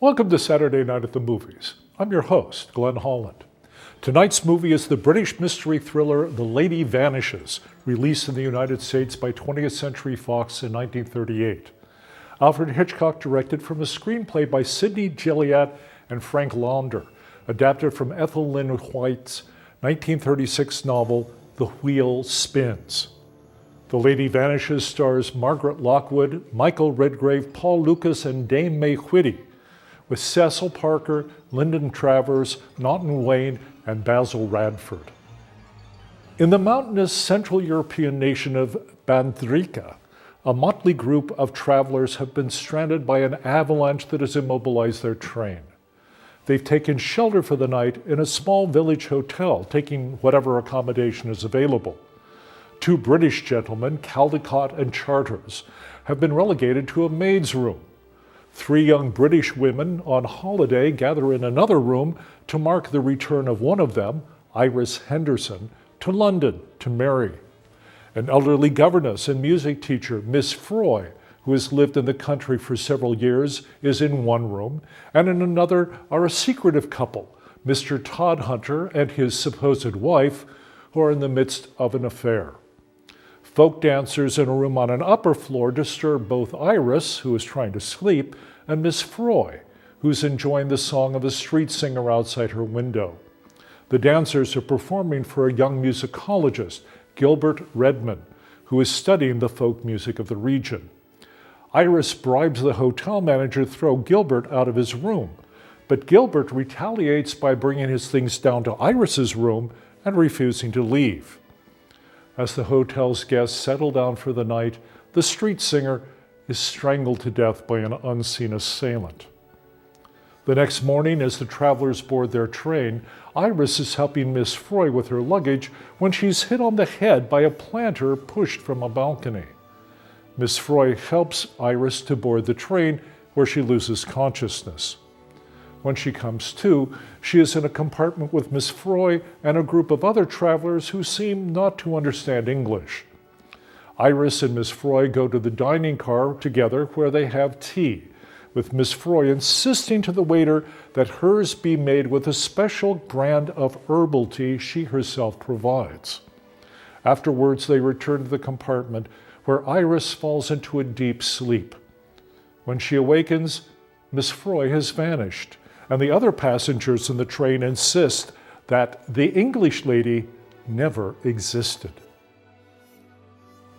Welcome to Saturday Night at the Movies. I'm your host, Glenn Holland. Tonight's movie is the British mystery thriller The Lady Vanishes, released in the United States by 20th Century Fox in 1938. Alfred Hitchcock directed from a screenplay by Sidney Gilliat and Frank Launder, adapted from Ethel Lynn White's 1936 novel The Wheel Spins. The Lady Vanishes stars Margaret Lockwood, Michael Redgrave, Paul Lucas, and Dame May Whitty, with Cecil Parker, Lyndon Travers, Naughton Wayne, and Basil Radford. In the mountainous Central European nation of Bandrika, a motley group of travelers have been stranded by an avalanche that has immobilized their train. They've taken shelter for the night in a small village hotel, taking whatever accommodation is available. Two British gentlemen, Caldecott and Charters, have been relegated to a maid's room. Three young British women on holiday gather in another room to mark the return of one of them, Iris Henderson, to London to marry. An elderly governess and music teacher, Miss Froy, who has lived in the country for several years, is in one room, and in another are a secretive couple, Mr. Todhunter and his supposed wife, who are in the midst of an affair. Folk dancers in a room on an upper floor disturb both Iris, who is trying to sleep, and Miss Froy, who's enjoying the song of a street singer outside her window. The dancers are performing for a young musicologist, Gilbert Redman, who is studying the folk music of the region. Iris bribes the hotel manager to throw Gilbert out of his room, but Gilbert retaliates by bringing his things down to Iris's room and refusing to leave. As the hotel's guests settle down for the night, the street singer is strangled to death by an unseen assailant. The next morning, as the travelers board their train, Iris is helping Miss Froy with her luggage when she's hit on the head by a planter pushed from a balcony. Miss Froy helps Iris to board the train, where she loses consciousness. When she comes to, she is in a compartment with Miss Froy and a group of other travelers who seem not to understand English. Iris and Miss Froy go to the dining car together, where they have tea, with Miss Froy insisting to the waiter that hers be made with a special brand of herbal tea she herself provides. Afterwards, they return to the compartment, where Iris falls into a deep sleep. When she awakens, Miss Froy has vanished, and the other passengers in the train insist that the English lady never existed.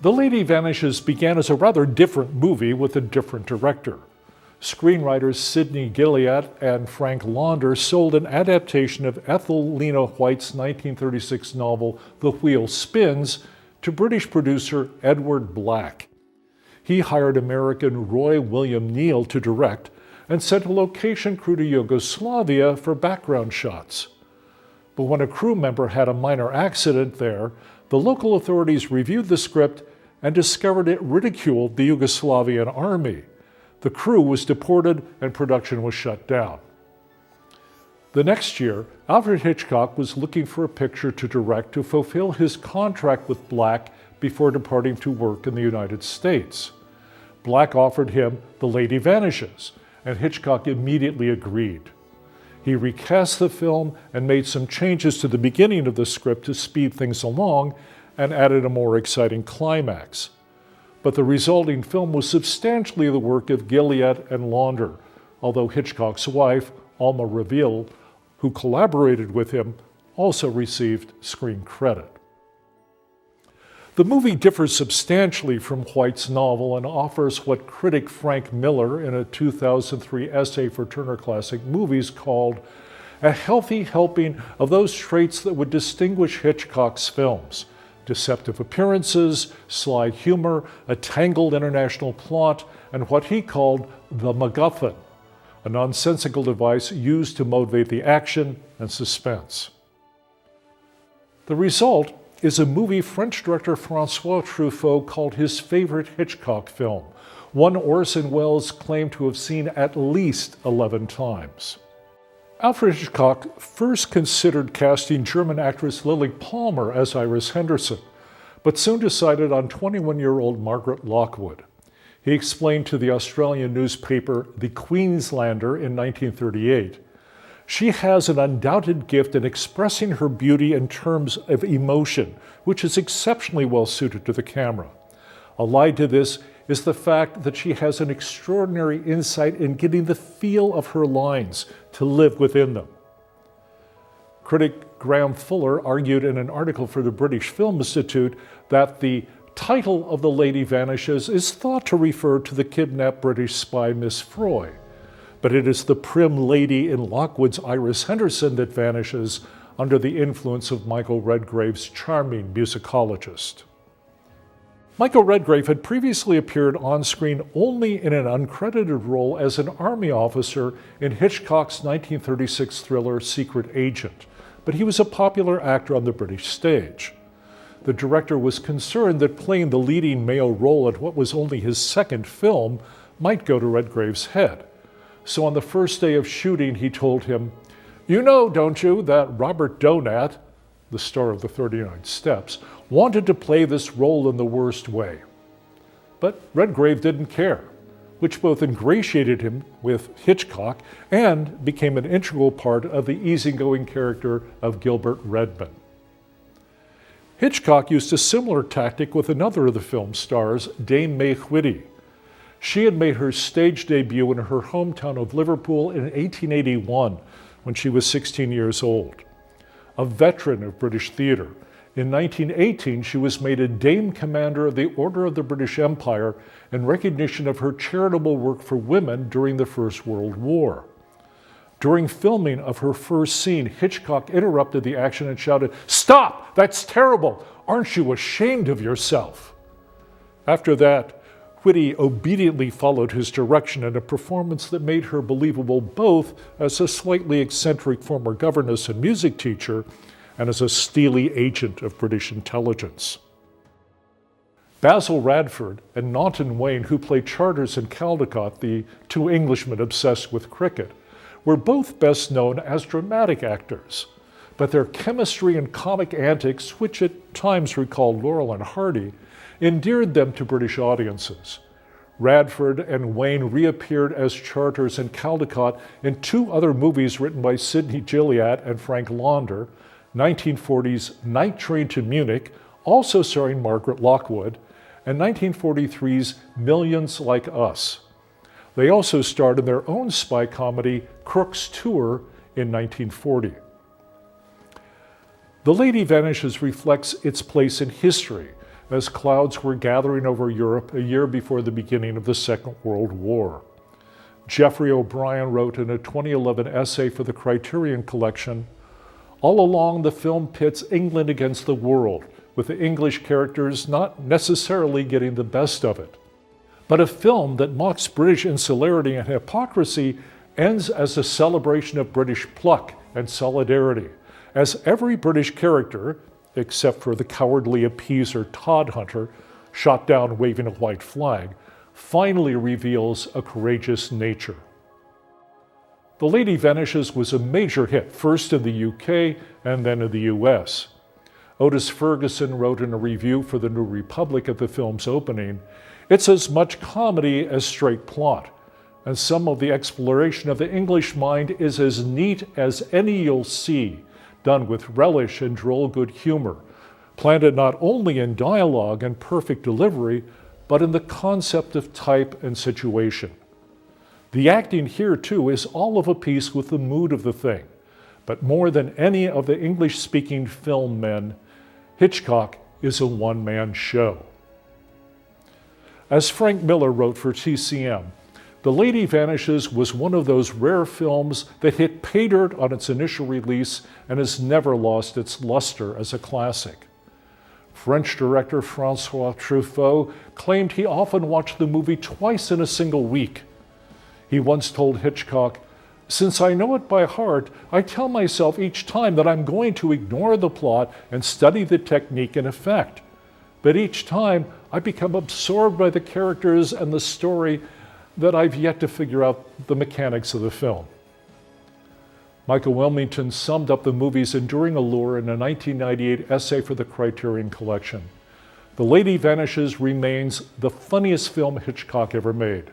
The Lady Vanishes began as a rather different movie with a different director. Screenwriters Sidney Gilliat and Frank Launder sold an adaptation of Ethel Lynn White's 1936 novel The Wheel Spins to British producer Edward Black. He hired American Roy William Neill to direct and sent a location crew to Yugoslavia for background shots. But when a crew member had a minor accident there, the local authorities reviewed the script and discovered it ridiculed the Yugoslavian army. The crew was deported and production was shut down. The next year, Alfred Hitchcock was looking for a picture to direct to fulfill his contract with Black before departing to work in the United States. Black offered him The Lady Vanishes, and Hitchcock immediately agreed. He recast the film and made some changes to the beginning of the script to speed things along and added a more exciting climax. But the resulting film was substantially the work of Gilliat and Launder, although Hitchcock's wife, Alma Reville, who collaborated with him, also received screen credit. The movie differs substantially from White's novel and offers what critic Frank Miller, in a 2003 essay for Turner Classic Movies, called a healthy helping of those traits that would distinguish Hitchcock's films: deceptive appearances, sly humor, a tangled international plot, and what he called the MacGuffin, a nonsensical device used to motivate the action and suspense. The result is a movie French director François Truffaut called his favorite Hitchcock film, one Orson Welles claimed to have seen at least 11 times. Alfred Hitchcock first considered casting German actress Lily Palmer as Iris Henderson, but soon decided on 21-year-old Margaret Lockwood. He explained to the Australian newspaper The Queenslander in 1938, "She has an undoubted gift in expressing her beauty in terms of emotion, which is exceptionally well suited to the camera. Allied to this is the fact that she has an extraordinary insight in getting the feel of her lines to live within them." Critic Graham Fuller argued in an article for the British Film Institute that the title of The Lady Vanishes is thought to refer to the kidnapped British spy Miss Froy, but it is the prim lady in Lockwood's Iris Henderson that vanishes under the influence of Michael Redgrave's charming musicologist. Michael Redgrave had previously appeared on screen only in an uncredited role as an army officer in Hitchcock's 1936 thriller Secret Agent, but he was a popular actor on the British stage. The director was concerned that playing the leading male role at what was only his second film might go to Redgrave's head. So on the first day of shooting, he told him, "You know, don't you, that Robert Donat, the star of the 39 Steps, wanted to play this role in the worst way." But Redgrave didn't care, which both ingratiated him with Hitchcock and became an integral part of the easygoing character of Gilbert Redman. Hitchcock used a similar tactic with another of the film's stars, Dame May Whitty. She had made her stage debut in her hometown of Liverpool in 1881 when she was 16 years old. A veteran of British theatre, in 1918 she was made a Dame Commander of the Order of the British Empire in recognition of her charitable work for women during the First World War. During filming of her first scene, Hitchcock interrupted the action and shouted, "Stop! That's terrible! Aren't you ashamed of yourself?" After that, Whitty obediently followed his direction in a performance that made her believable both as a slightly eccentric former governess and music teacher and as a steely agent of British intelligence. Basil Radford and Naunton Wayne, who played Charters and Caldecott, the two Englishmen obsessed with cricket, were both best known as dramatic actors, but their chemistry and comic antics, which at times recalled Laurel and Hardy, endeared them to British audiences. Radford and Wayne reappeared as Charters and Caldecott in two other movies written by Sidney Gilliat and Frank Launder, 1940's Night Train to Munich, also starring Margaret Lockwood, and 1943's Millions Like Us. They also starred in their own spy comedy, Crook's Tour, in 1940. The Lady Vanishes reflects its place in history, as clouds were gathering over Europe a year before the beginning of the Second World War. Jeffrey O'Brien wrote in a 2011 essay for the Criterion Collection, "All along the film pits England against the world, with the English characters not necessarily getting the best of it. But a film that mocks British insularity and hypocrisy ends as a celebration of British pluck and solidarity, as every British character, except for the cowardly appeaser Todd Hunter, shot down waving a white flag, finally reveals a courageous nature." The Lady Vanishes was a major hit, first in the UK and then in the US. Otis Ferguson wrote in a review for the New Republic at the film's opening, "It's as much comedy as straight plot, and some of the exploration of the English mind is as neat as any you'll see, done with relish and droll good humor, planted not only in dialogue and perfect delivery, but in the concept of type and situation. The acting here, too, is all of a piece with the mood of the thing, but more than any of the English-speaking film men, Hitchcock is a one-man show." As Frank Miller wrote for TCM, The Lady Vanishes was one of those rare films that hit pay dirt on its initial release and has never lost its luster as a classic. French director François Truffaut claimed he often watched the movie twice in a single week. He once told Hitchcock, "Since I know it by heart, I tell myself each time that I'm going to ignore the plot and study the technique and effect. But each time, I become absorbed by the characters and the story that I've yet to figure out the mechanics of the film." Michael Wilmington summed up the movie's enduring allure in a 1998 essay for the Criterion Collection. The Lady Vanishes remains the funniest film Hitchcock ever made.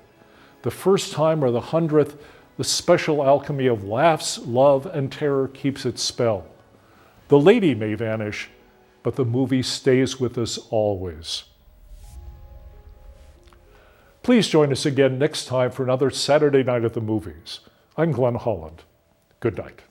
The first time or the 100th, the special alchemy of laughs, love, and terror keeps its spell. The lady may vanish, but the movie stays with us always. Please join us again next time for another Saturday Night at the Movies. I'm Glenn Holland. Good night.